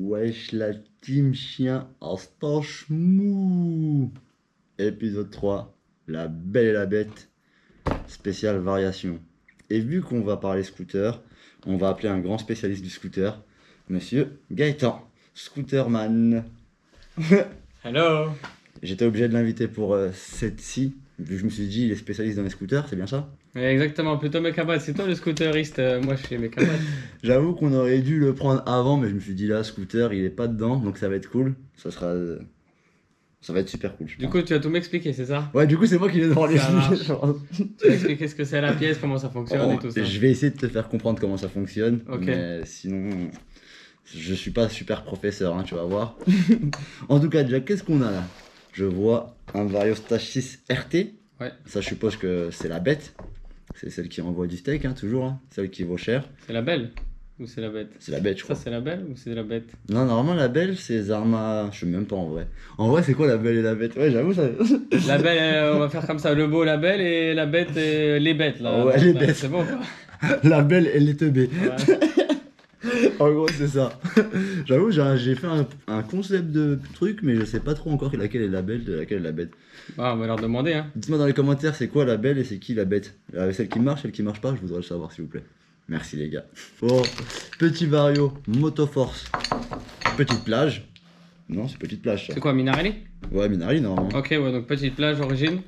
Wesh la team chien en stanche mou. Épisode 3, la belle et la bête, spéciale variation. Et vu qu'on va parler scooter, on va appeler un grand spécialiste du scooter, monsieur Gaëtan, Scooterman. Hello. J'étais obligé de l'inviter pour cette-ci, vu que je me suis dit il est spécialiste dans les scooters, c'est bien ça? Exactement, plutôt Mekabad, c'est toi le scooteriste, moi je suis Mekabad. J'avoue qu'on aurait dû le prendre avant, mais je me suis dit là, scooter, il est pas dedans, donc ça va être cool. Ça va être super cool, je Du pense. coup, tu vas tout m'expliquer, c'est ça? Ouais, du coup, c'est moi qui vais devoir les Ça marche. je pense. Tu vas expliquer ce que c'est la pièce, comment ça fonctionne et tout ça. Je vais essayer de te faire comprendre comment ça fonctionne, Ok. mais sinon, je suis pas super professeur, hein, tu vas voir. En tout cas, déjà, qu'est-ce qu'on a là? Je vois un Vario Stage 6 RT. Ouais. Ça, je suppose que c'est la bête. C'est celle qui envoie du steak, hein, toujours. Hein. Celle qui vaut cher. C'est la belle ou c'est la bête? C'est la bête, je Ça crois. c'est la belle ou c'est la bête? Non, normalement, la belle, c'est Zarma. Je sais même pas en vrai. En vrai, c'est quoi la belle et la bête? Ouais, j'avoue, ça. La belle, on va faire comme ça, le beau, la belle et la bête, les bêtes là. Ouais, Bon, les là, bêtes. C'est bon quoi? La belle et les teubés. Ouais. En gros, c'est ça. J'avoue, j'ai fait un concept de truc, mais je sais pas trop encore laquelle est la belle de laquelle est la bête. Bah, on va leur demander hein. Dites-moi dans les commentaires, c'est quoi la belle et c'est qui la bête? Celle qui marche pas, je voudrais le savoir, s'il vous plaît. Merci les gars. Bon, petit Vario, Motoforce, petite plage. Non, c'est petite plage ça. C'est quoi, Minarelli? Ouais, Minari, normalement. Ok, ouais, donc petite plage, origine.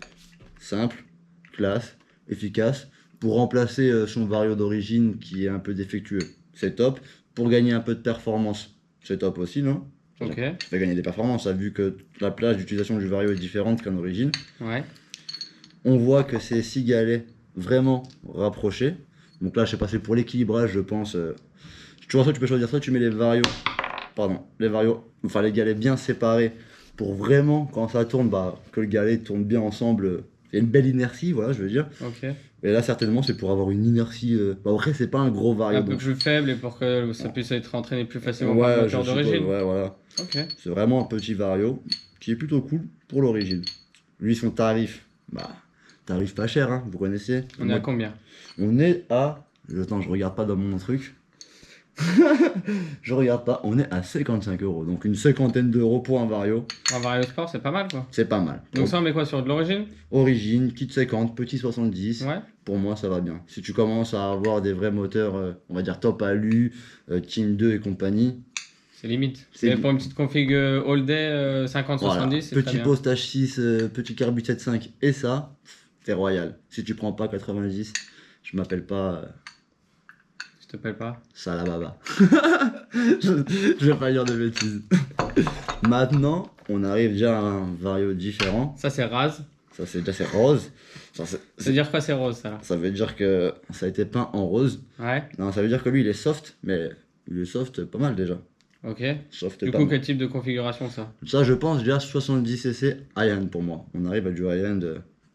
Simple, classe, efficace. Pour remplacer son Vario d'origine qui est un peu défectueux, c'est top. Pour gagner un peu de performance, c'est top aussi, non? Ok, Ça fait gagner des performances, hein, vu que la plage d'utilisation du Vario est différente qu'en origine. ouais. On voit que c'est 6 galets vraiment rapprochés. Donc là, je sais pas, c'est pour l'équilibrage, je pense. Tu vois, soit tu peux choisir, soit tu mets les galets bien séparés pour vraiment, quand ça tourne, bah, que le galet tourne bien ensemble. Il y a une belle inertie, voilà, je veux dire. Ok. Et là, certainement, c'est pour avoir une inertie. Bah, après, c'est pas un gros Vario. Un peu donc plus faible et pour que ça puisse être entraîné plus facilement par le ouais, moteur je suppose, d'origine. ouais, voilà. Ok. C'est vraiment un petit Vario qui est plutôt cool pour l'origine. Lui, son tarif, bah, tarif pas cher, hein, vous connaissez. On est à combien? On est à. Attends, je regarde pas dans mon truc. Je regarde pas, on est à 55 euros. Donc une cinquantaine d'euros pour un Vario, Un Vario Sport, c'est pas mal quoi. c'est pas mal. Donc ça, on met quoi sur de l'origine? Origine, kit 50, petit 70. Ouais. Pour moi, ça va bien. Si tu commences à avoir des vrais moteurs, on va dire top alu, Team 2 et compagnie, C'est limite. C'est Mais li- pour une petite config all day 50-70, voilà. c'est très Petit bien. post H6, petit carbu 7.5 et ça, c'est royal. Si tu prends pas 90, je m'appelle pas Je te paye pas. Salababa. Je vais pas dire de bêtises. Maintenant, on arrive déjà à un Vario différent. Ça, c'est rase. Ça, c'est rose. Ça, Ça veut dire quoi, c'est rose ça là? ça veut dire que ça a été peint en rose. Ouais. Non, ça veut dire que lui, il est soft, mais il est soft pas mal déjà. Ok. Soft Du pas coup, mal. quel type de configuration ça? Ça, je pense déjà 70cc high-end pour moi. On arrive à du high-end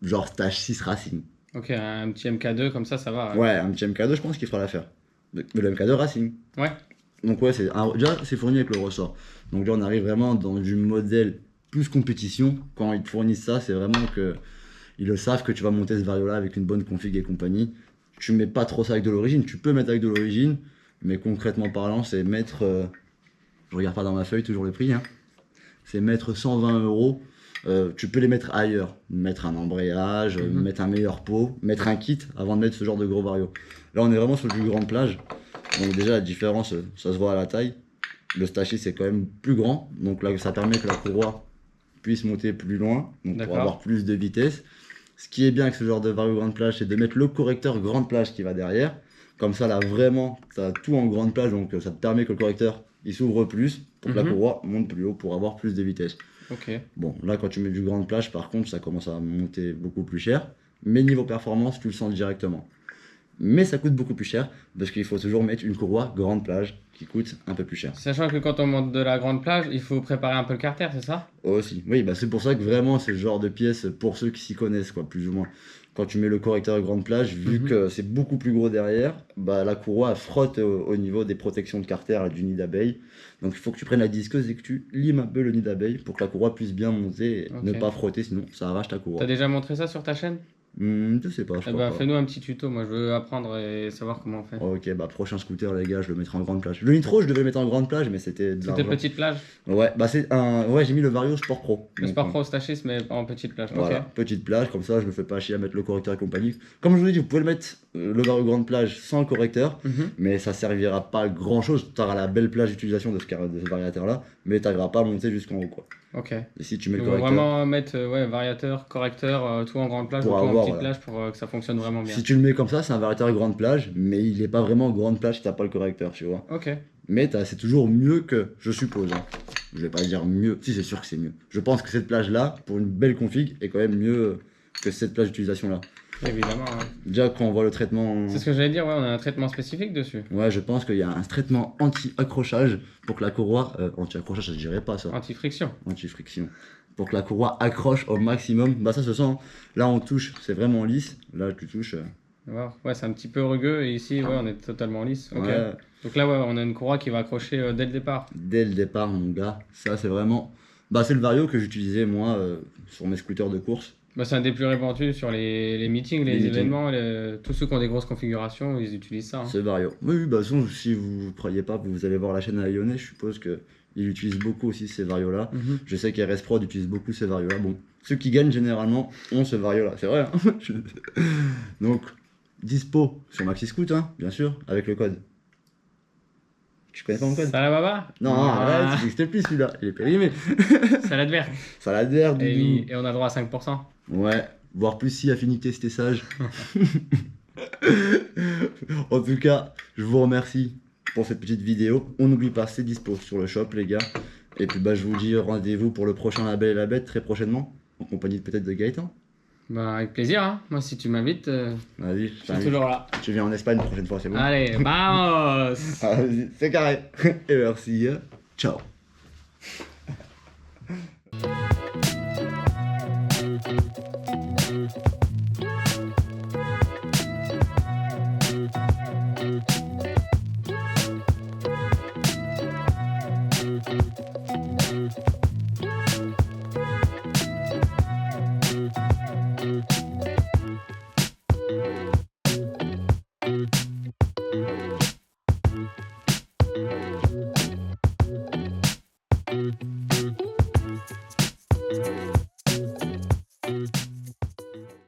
genre stage 6 Racing. Ok, un petit MK2 comme ça va. Ouais, un petit MK2, je pense qu'il fera l'affaire. Mais le MK2 Racing. Ouais. Donc ouais, déjà, c'est fourni avec le ressort. Donc là, on arrive vraiment dans du modèle plus compétition. Quand ils te fournissent ça, c'est vraiment que ils le savent que tu vas monter ce Vario-là avec une bonne config et compagnie. Tu mets pas trop ça avec de l'origine. Tu peux mettre avec de l'origine, mais concrètement parlant, c'est mettre... je regarde pas dans ma feuille toujours le prix. Hein. C'est mettre 120 euros. Tu peux les mettre ailleurs. Mettre un embrayage, mettre un meilleur pot, mettre un kit avant de mettre ce genre de gros Vario. Là, on est vraiment sur du grande plage. Donc déjà, la différence, ça se voit à la taille. Le Stage 6 c'est quand même plus grand. Donc là, ça permet que la courroie puisse monter plus loin. Donc pour D'accord. avoir plus de vitesse. Ce qui est bien avec ce genre de Vario grande plage, c'est de mettre le correcteur grande plage qui va derrière. Comme ça, là, vraiment, tu as tout en grande plage. Donc ça te permet que le correcteur, il s'ouvre plus pour que la courroie monte plus haut pour avoir plus de vitesse. Ok. Bon, là, quand tu mets du grande plage, par contre, ça commence à monter beaucoup plus cher. Mais niveau performance, tu le sens directement. Mais ça coûte beaucoup plus cher parce qu'il faut toujours mettre une courroie grande plage qui coûte un peu plus cher. Sachant que quand on monte de la grande plage, il faut préparer un peu le carter, c'est ça? Aussi, oui, bah c'est pour ça que vraiment c'est le genre de pièce pour ceux qui s'y connaissent, quoi, plus ou moins. Quand tu mets le correcteur grande plage, vu que c'est beaucoup plus gros derrière, bah la courroie elle frotte au niveau des protections de carter et du nid d'abeille. Donc il faut que tu prennes la disqueuse et que tu limes un peu le nid d'abeille pour que la courroie puisse bien monter et Ok. ne pas frotter, sinon ça arrache ta courroie. T'as déjà montré ça sur ta chaîne? Je sais pas, je Eh crois bah, pas. fais-nous un petit tuto, moi je veux apprendre et savoir comment on fait. Ok, bah prochain scooter les gars, je le mettrai en grande plage. Le Nitro, je devais le mettre en grande plage, mais c'était de C'était l'argent. petite plage. Ouais, bah c'est un... Ouais, j'ai mis le Vario Sport Pro. Le Donc, Sport Pro Stachis, mais en petite plage. voilà, Ok. petite plage, comme ça je me fais pas chier à mettre le correcteur et compagnie. Comme je vous ai dit, vous pouvez le mettre le Vario grande plage sans le correcteur, Mhm. mais ça servira pas à grand chose. Tu auras la belle plage d'utilisation de ce variateur là, mais tu n'arriveras pas à monter jusqu'en haut quoi. Ok. Et si tu mets le Donc, on va correcteur, vraiment mettre ouais, variateur, correcteur, tout en grande plage Pour ou tout en avoir, petite voilà. plage pour que ça fonctionne vraiment bien. si tu le mets comme ça, c'est un variateur grande plage, mais il est pas vraiment grande plage si t'as pas le correcteur, tu vois. Ok. Mais c'est toujours mieux que, je suppose. Hein. Je vais pas dire mieux, si c'est sûr que c'est mieux. Je pense que cette plage là, pour une belle config, est quand même mieux que cette plage d'utilisation là. Évidemment. Ouais. Déjà quand on voit le traitement. C'est ce que j'allais dire, ouais, on a un traitement spécifique dessus. Ouais, je pense qu'il y a un traitement anti-accrochage pour que la courroie. Anti-accrochage, ça se dirait pas ça. Anti-friction. Anti-friction. Pour que la courroie accroche au maximum. Bah, ça se sent. Hein. Là, on touche, c'est vraiment lisse. Là, tu touches. Ouais, c'est un petit peu rugueux et ici, ouais, on est totalement lisse. Ok. Ouais, Donc là, ouais, on a une courroie qui va accrocher dès le départ. dès le départ, mon gars. Ça, c'est vraiment. Bah, c'est le Vario que j'utilisais moi sur mes scooters de course. Bah, c'est un des plus répandus sur les meetings, les Les meetings. événements. Tous ceux qui ont des grosses configurations, ils utilisent ça. Hein. C'est Vario. Oui, oui, bah, de toute façon, si vous ne croyez pas, vous allez voir la chaîne à Lyonnais, je suppose qu'il utilise beaucoup aussi ces Varios-là. Mhm. Je sais qu'RS Prod utilise beaucoup ces Varios-là. Bon, ceux qui gagnent généralement ont ce Vario-là, c'est vrai. Hein. Donc, dispo sur Maxi Scoot, hein, bien sûr, avec le code. Tu connais pas mon code? Ça la baba? Non, arrête, il n'existe plus celui-là, il est périmé. Salade verte. Salade verte, Et, doudou. et on a droit à 5%. Ouais, voire plus si affinité, c'était sage. En tout cas, je vous remercie pour cette petite vidéo. On n'oublie pas, c'est dispo sur le shop, les gars. Et puis, bah, je vous dis rendez-vous pour le prochain La Belle et la Bête très prochainement, en compagnie peut-être de Gaëtan. Bah, avec plaisir, hein. Moi, si tu m'invites, Vas-y, je suis toujours là. tu viens en Espagne la prochaine fois, c'est bon? Allez, vamos! Vas-y, c'est carré. Et merci. Ciao.